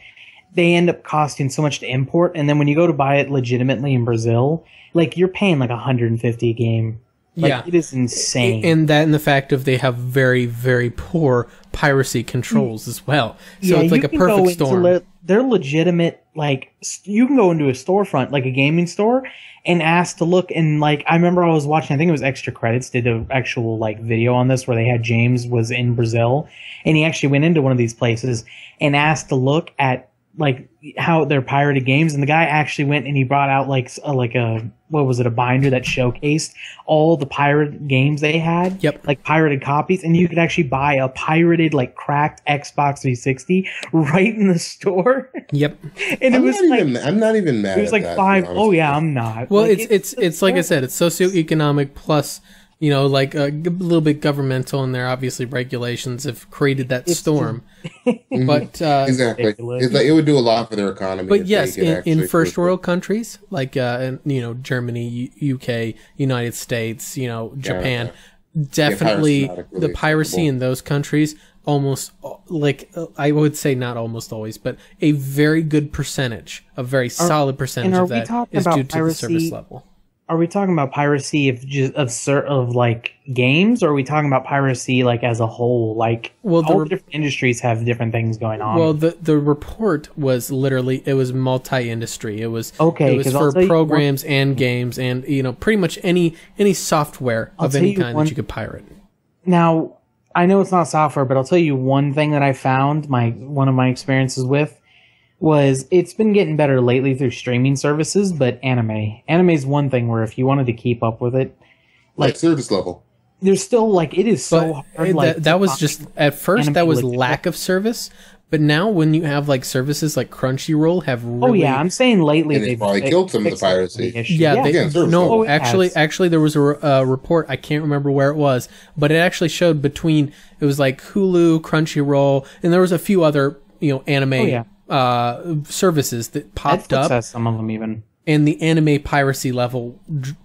they end up costing so much to import. And then when you go to buy it legitimately in Brazil, like you're paying like $150 a game. Like, it is insane. And the fact of they have very, very poor piracy controls as well. So it's like a perfect storm. They're legitimate, like, you can go into a storefront, like a gaming store, and ask to look, and like, I remember I was watching, I think it was Extra Credits, did an actual like video on this where they had James was in Brazil, and he actually went into one of these places and asked to look at like how they're pirated games, and the guy actually went and he brought out like a what was it, a binder that showcased all the pirated games they had, like pirated copies, and you could actually buy a pirated, like cracked Xbox 360 right in the store. Yep. And I'm not even mad. It was like that, $5. Oh yeah, I'm not. Well, like, it's like I said, it's socioeconomic plus like a little bit governmental, and there obviously regulations have created that storm. But exactly, it's like it would do a lot for their economy. But yes, in first world countries like Germany, UK, United States, Japan, definitely the piracy in those countries almost I would say not almost always, but a very good percentage, a very solid percentage of that is due to the service level. Are we talking about piracy of like games, or are we talking about piracy like as a whole? Like, all the different industries have different things going on. Well, the report was literally, it was multi-industry. It was okay. It was for programs and games and pretty much any software of any kind that you could pirate. Now, I know it's not software, but I'll tell you one thing that I found. One of my experiences with was, it's been getting better lately through streaming services, but anime is one thing where if you wanted to keep up with it, like service level, there's still like, it is so hard. That was just at first that was lack of service, but now when you have like services like Crunchyroll have really, I'm saying lately they've probably killed some of the piracy. Actually there was a report, I can't remember where it was, but it actually showed between, it was like Hulu, Crunchyroll, and there was a few other anime services that popped Netflix up. Has some of them even. And the anime piracy level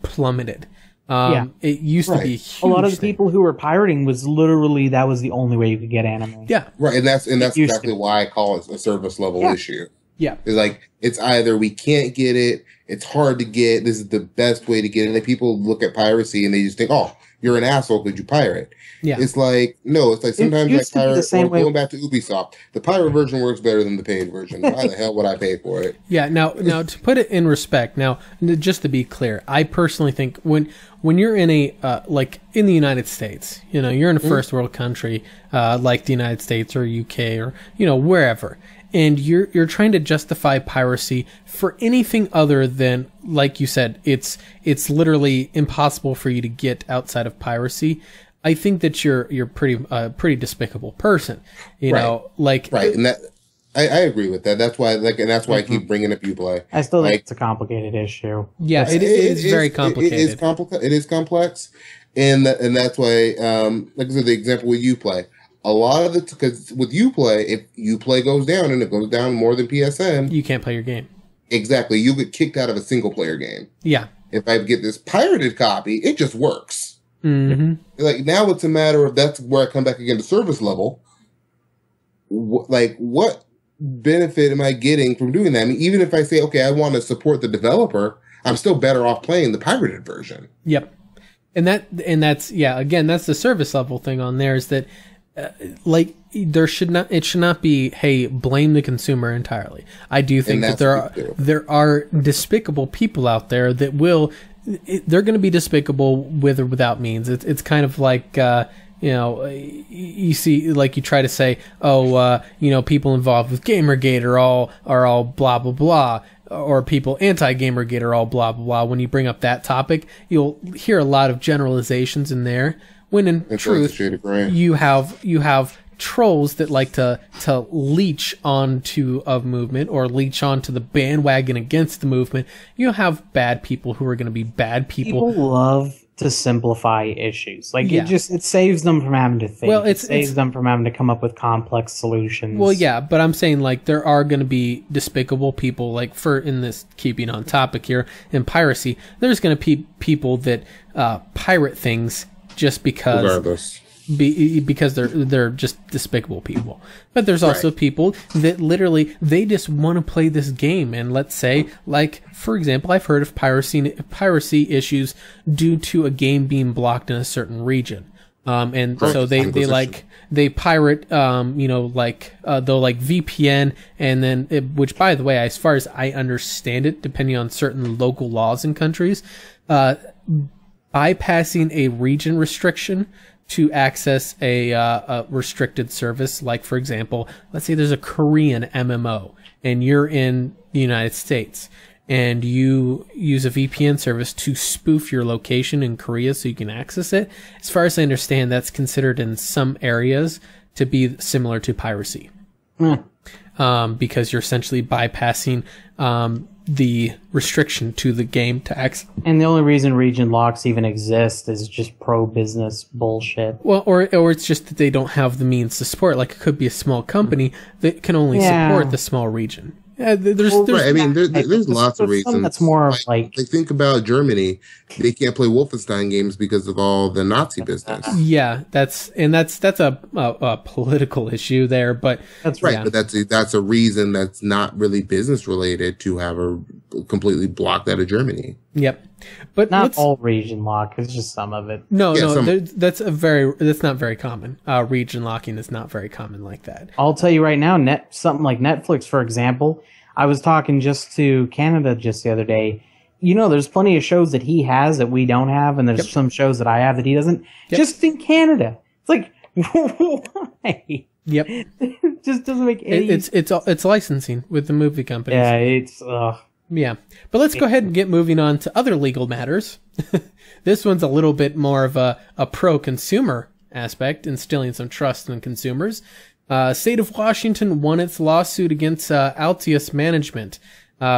plummeted. It used to be a huge a lot of the people who were pirating was literally, that was the only way you could get anime. Yeah. Right, and that's exactly why I call it a service level issue. Yeah. It's like, it's either we can't get it, it's hard to get, this is the best way to get it. And then people look at piracy and they just think, oh, you're an asshole because you pirate. Yeah. It's like, no, it's like sometimes like pirate, going back to Ubisoft, the pirate version works better than the paid version. Why the hell would I pay for it? Yeah, now to put it in respect, now just to be clear, I personally think when you're in a like in the United States, you're in a first world country like the United States or UK or wherever, and you're trying to justify piracy for anything other than, like you said, it's literally impossible for you to get outside of piracy. I think that you're pretty despicable person, know, like right, and that I agree with that. That's why I keep bringing up Uplay. I still think it's a complicated issue. Yeah, it is very complicated. It is complex, and that's why, like I said, the example with Uplay. A lot of because with Uplay, if Uplay goes down and it goes down more than PSN, you can't play your game. Exactly. You get kicked out of a single player game. Yeah. If I get this pirated copy, it just works. Mm-hmm. Like, now it's a matter of, that's where I come back again to service level. What benefit am I getting from doing that? I mean, even if I say, okay, I want to support the developer, I'm still better off playing the pirated version. Yep. And that's again, that's the service level thing on there, is that it should not be, hey, blame the consumer entirely. I do think that there are despicable people out there that they're going to be despicable with or without means. It's kind of like, you see, like, you try to say, people involved with Gamergate are all blah, blah, blah, or people anti-Gamergate are all blah, blah, blah. When you bring up that topic, you'll hear a lot of generalizations in there, when in truth, you have trolls that like to leech onto a movement, or leech onto the bandwagon against the movement. You have bad people who are going to be bad people. People love to simplify issues. It saves them from having to think. Well, it saves them from having to come up with complex solutions. Well, yeah, but I'm saying, like, there are going to be despicable people, like, in this, keeping on topic here, in piracy, there's going to be people that pirate things just because... Regardless. Because they're just despicable people. But there's also people that literally, they just want to play this game. And let's say, like, for example, I've heard of piracy issues due to a game being blocked in a certain region. So they pirate, they'll like VPN, and then, which, by the way, as far as I understand it, depending on certain local laws in countries, bypassing a region restriction to access a restricted service. Like, for example, let's say there's a Korean MMO and you're in the United States and you use a VPN service to spoof your location in Korea so you can access it. As far as I understand, that's considered in some areas to be similar to piracy. Because you're essentially bypassing the restriction to the game to access. And the only reason region locks even exist is just pro-business bullshit. Well, or it's just that they don't have the means to support. Like, it could be a small company that can only support the small region. Yeah, there's I mean, there's lots of reasons. That's more like think about Germany. They can't play Wolfenstein games because of all the Nazi business. Yeah, that's a political issue there, but that's right. Yeah. But that's a reason that's not really business related to have a completely blocked out of Germany. Yep, but not all region lock. It's just some of it. That's not very common. Region locking is not very common like that. I'll tell you right now, something like Netflix, for example. I was talking just to Canada just the other day. There's plenty of shows that he has that we don't have, and there's some shows that I have that he doesn't. Yep. Just in Canada, it's like, why? Yep, it just doesn't make any. It's licensing with the movie companies. Yeah, it's. Yeah, but let's go ahead and get moving on to other legal matters. This one's a little bit more of a pro-consumer aspect, instilling some trust in consumers. State of Washington won its lawsuit against Altius Management,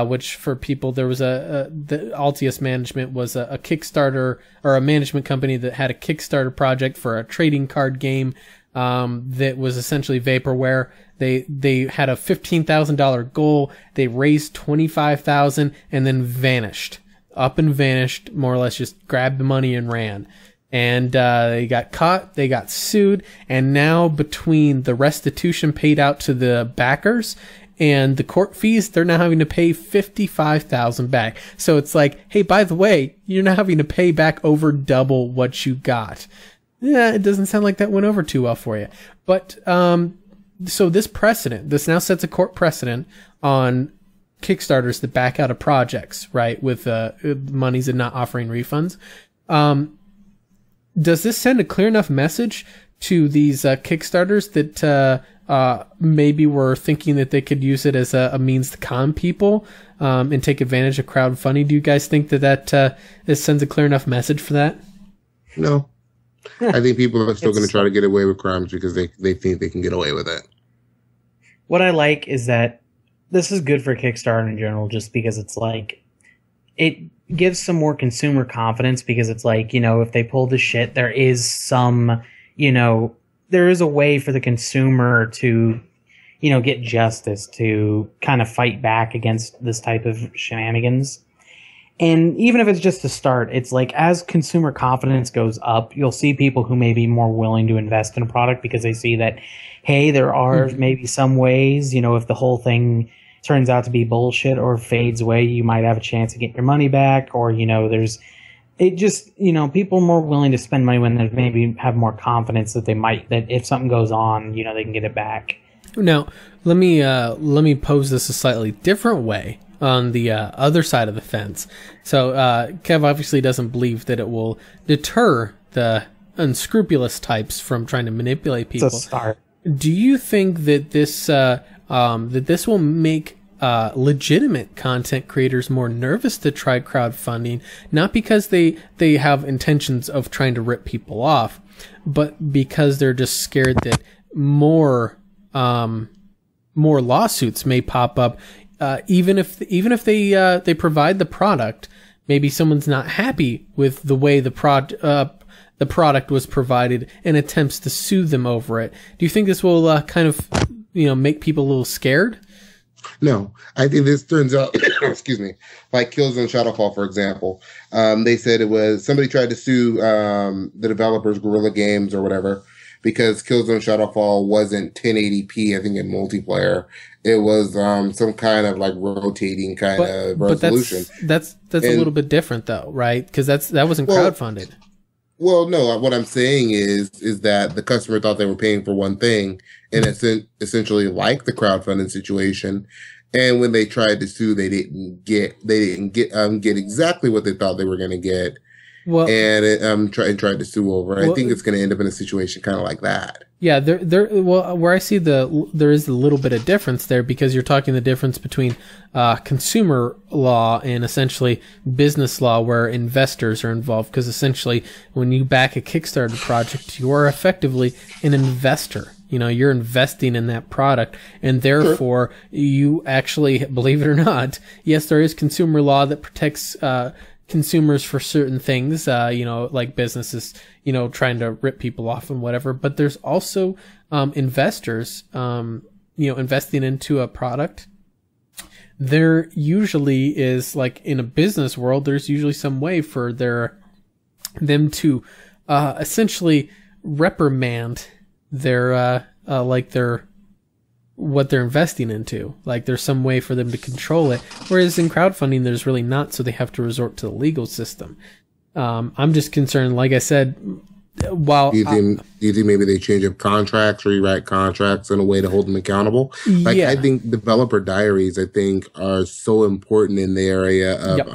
which, for people, there was the Altius Management was a Kickstarter, or a management company that had a Kickstarter project for a trading card game that was essentially vaporware. They had a $15,000 goal. They raised $25,000 and then vanished, more or less, just grabbed the money and ran. And they got caught, they got sued, and now between the restitution paid out to the backers and the court fees, they're now having to pay $55,000 back. So it's like, hey, by the way, you're now having to pay back over double what you got. Yeah, it doesn't sound like that went over too well for you. But so this now sets a court precedent on Kickstarters that back out of projects, right, with monies and not offering refunds. Does this send a clear enough message to these Kickstarters that maybe were thinking that they could use it as a means to con people and take advantage of crowdfunding? Do you guys think that sends a clear enough message for that? No. I think people are still going to try to get away with crimes because they think they can get away with it. What I like is that this is good for Kickstarter in general, just because it's like, it gives some more consumer confidence, because it's like, if they pull this shit, there is some, there is a way for the consumer to, get justice to kind of fight back against this type of shenanigans. And even if it's just to start, it's like as consumer confidence goes up, you'll see people who may be more willing to invest in a product because they see that, hey, there are maybe some ways, if the whole thing turns out to be bullshit or fades away, you might have a chance to get your money back, or, people are more willing to spend money when they maybe have more confidence that that if something goes on, they can get it back. Now, let me pose this a slightly different way on the other side of the fence. So, Kev obviously doesn't believe that it will deter the unscrupulous types from trying to manipulate people. It's a start. Do you think that this will make legitimate content creators more nervous to try crowdfunding, not because they have intentions of trying to rip people off, but because they're just scared that more lawsuits may pop up, even if they provide the product, maybe someone's not happy with the way the product was provided and attempts to sue them over it. Do you think this will kind of make people a little scared? No, I think this turns out, excuse me, like Killzone Shadowfall, for example. They said it was somebody tried to sue the developers, Guerrilla Games or whatever, because Killzone Shadowfall wasn't 1080p, I think, in multiplayer. It was some kind of like rotating kind of resolution. But that's a little bit different though, right? Because that wasn't crowdfunded. Well, no, what I'm saying is that the customer thought they were paying for one thing, and it's essentially like the crowdfunding situation. And when they tried to sue, they didn't get exactly what they thought they were going to get. Well, and tried to sue over. Well, I think it's going to end up in a situation kind of like that. Yeah, where I see there is a little bit of difference there, because you're talking the difference between consumer law and essentially business law, where investors are involved. Because essentially, when you back a Kickstarter project, you are effectively an investor. You're investing in that product, and therefore you actually, believe it or not, yes, there is consumer law that protects consumers for certain things, like businesses, trying to rip people off and whatever. But there's also investors, investing into a product. There usually is, like in a business world, there's usually some way for them to essentially reprimand their what they're investing into. Like there's some way for them to control it, whereas in crowdfunding there's really not, so they have to resort to the legal system. I'm just concerned, like I said, while do you think maybe they change up contracts, rewrite contracts in a way to hold them accountable? I think developer diaries are so important in the area of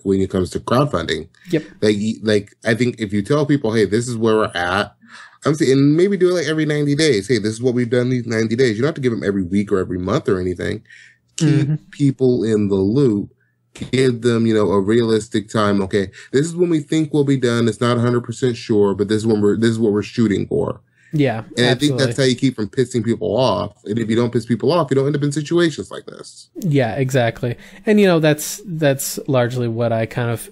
when it comes to crowdfunding. Yep. Like I think if you tell people, hey, this is where we're at, I'm saying, and maybe do it like every 90 days. Hey, this is what we've done these 90 days. You don't have to give them every week or every month or anything. Keep people in the loop. Give them, a realistic time. Okay, this is when we think will be done. It's not 100% sure, but this is what we're shooting for. Yeah, and absolutely. I think that's how you keep from pissing people off. And if you don't piss people off, you don't end up in situations like this. Yeah, exactly. And that's largely what I kind of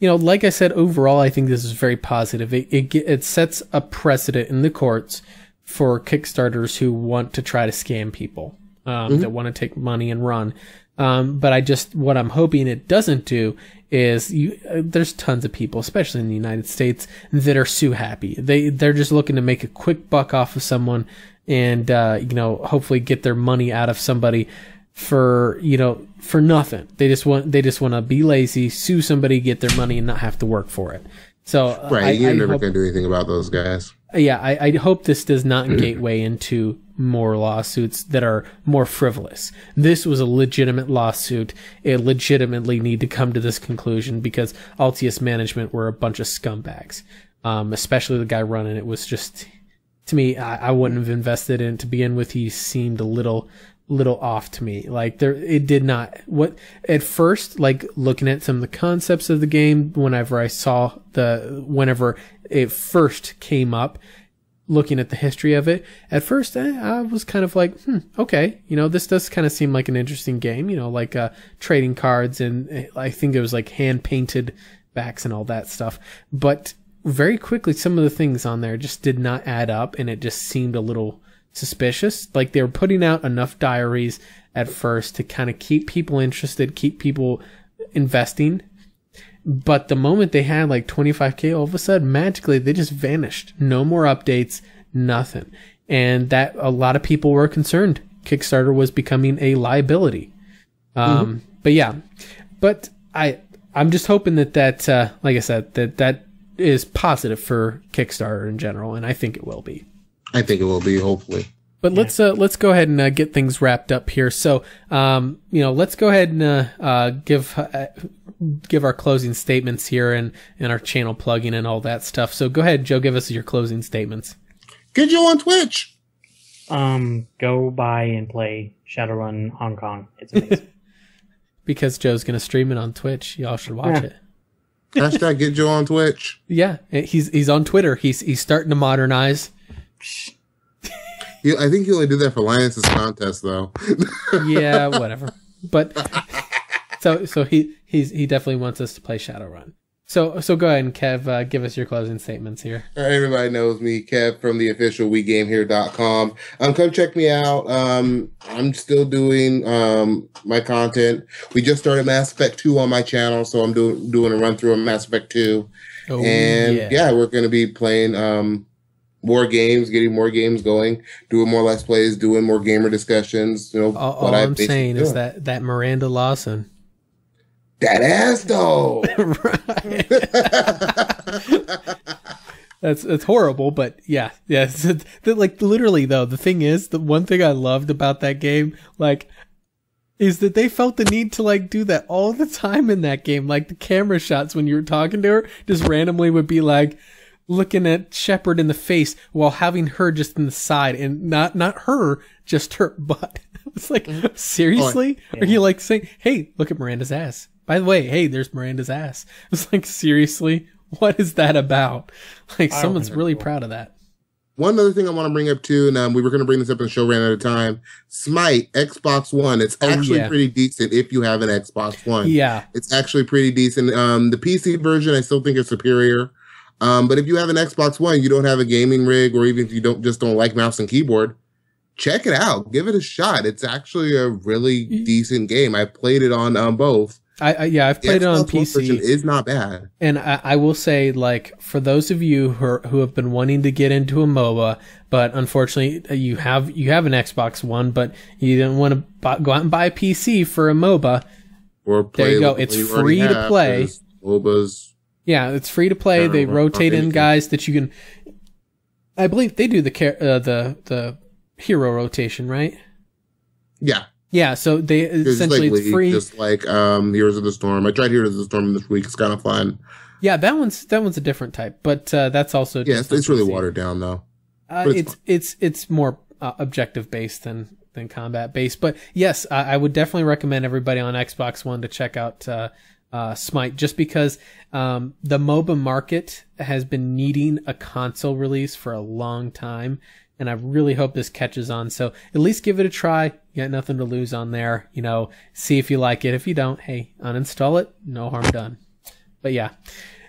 like I said, overall, I think this is very positive. It sets a precedent in the courts for Kickstarters who want to try to scam people, that want to take money and run. But what I'm hoping it doesn't do is there's tons of people, especially in the United States, that are sue happy. They're just looking to make a quick buck off of someone and, hopefully get their money out of somebody for nothing. They just want to be lazy, sue somebody, get their money, and not have to work for it. So you're never going to do anything about those guys. Yeah, I hope this does not gateway into more lawsuits that are more frivolous. This was a legitimate lawsuit. It legitimately need to come to this conclusion because Altius Management were a bunch of scumbags. Especially the guy running it was just, to me, I wouldn't have invested in it to begin with. He seemed a little off to me. Like it did not, at first, like looking at some of the concepts of the game, whenever it first came up, looking at the history of it, at first I was kind of like, okay, this does kind of seem like an interesting game, like trading cards, and I think it was like hand painted backs and all that stuff. But very quickly some of the things on there just did not add up, and it just seemed a little suspicious. Like they were putting out enough diaries at first to kind of keep people interested, keep people investing. But the moment they had like 25K, all of a sudden, magically, they just vanished. No more updates, nothing. And that a lot of people were concerned. Kickstarter was becoming a liability. But yeah, but I'm just hoping that like I said, that is positive for Kickstarter in general, and I think it will be. I think it will be, hopefully. But let's go ahead and get things wrapped up here. So, let's go ahead and give our closing statements here and our channel plugging and all that stuff. So go ahead, Joe, give us your closing statements. Get you on Twitch. Go buy and play Shadowrun Hong Kong. It's amazing. Because Joe's going to stream it on Twitch. Y'all should watch it. Hashtag get Joe on Twitch. Yeah, he's on Twitter. He's starting to modernize. I think he only did that for Linus's contest, though. Yeah, whatever. But so he definitely wants us to play Shadowrun. So go ahead and Kev, give us your closing statements here. All right, everybody knows me, Kev from the official WeGameHere.com. Come check me out. I'm still doing my content. We just started Mass Effect 2 on my channel, so I'm doing a run through of Mass Effect 2. Oh, and yeah, we're going to be playing more games, getting more games going, doing more Let's Plays, doing more gamer discussions. All I'm saying is that Miranda Lawson. That ass though. Right. That's horrible, but yeah. Like literally though, the thing is, the one thing I loved about that game, like, is that they felt the need to like do that all the time in that game. Like the camera shots when you were talking to her just randomly would be like looking at Shepard in the face while having her just in the side, and not her, just her butt. It's like, seriously? Oh, yeah. Are you like saying, hey, look at Miranda's ass? By the way, hey, there's Miranda's ass. It's like, seriously? What is that about? Like, someone's really proud of that. One other thing I want to bring up too, and we were going to bring this up in the show, ran out of time. Smite, Xbox One. It's actually pretty decent if you have an Xbox One. Yeah. It's actually pretty decent. The PC version, I still think is superior. But if you have an Xbox One, you don't have a gaming rig, or even if you don't like mouse and keyboard, check it out. Give it a shot. It's actually a really decent game. I played it on both. I've played it on PC. It is not bad. And I will say, like, for those of you who have been wanting to get into a MOBA, but unfortunately you have an Xbox One, but you didn't want to go out and buy a PC for a MOBA. Or play, there you go. It's free to play. MOBAs. Yeah, it's free to play. They rotate in guys that you can. I believe they do the hero rotation, right? Yeah. Yeah, so they essentially it's free. Just like Heroes of the Storm. I tried Heroes of the Storm this week. It's kind of fun. Yeah, that one's a different type, but that's also it's really watered down though. It's more objective based than combat based. But yes, I would definitely recommend everybody on Xbox One to check out Smite, just because the MOBA market has been needing a console release for a long time. And I really hope this catches on. So at least give it a try. You got nothing to lose on there. See if you like it. If you don't, hey, uninstall it. No harm done. But yeah.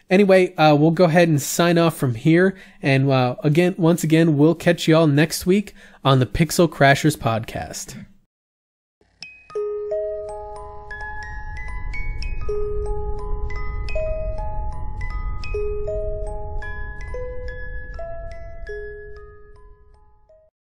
Anyway, we'll go ahead and sign off from here. And once again, we'll catch you all next week on the Pixel Crashers podcast.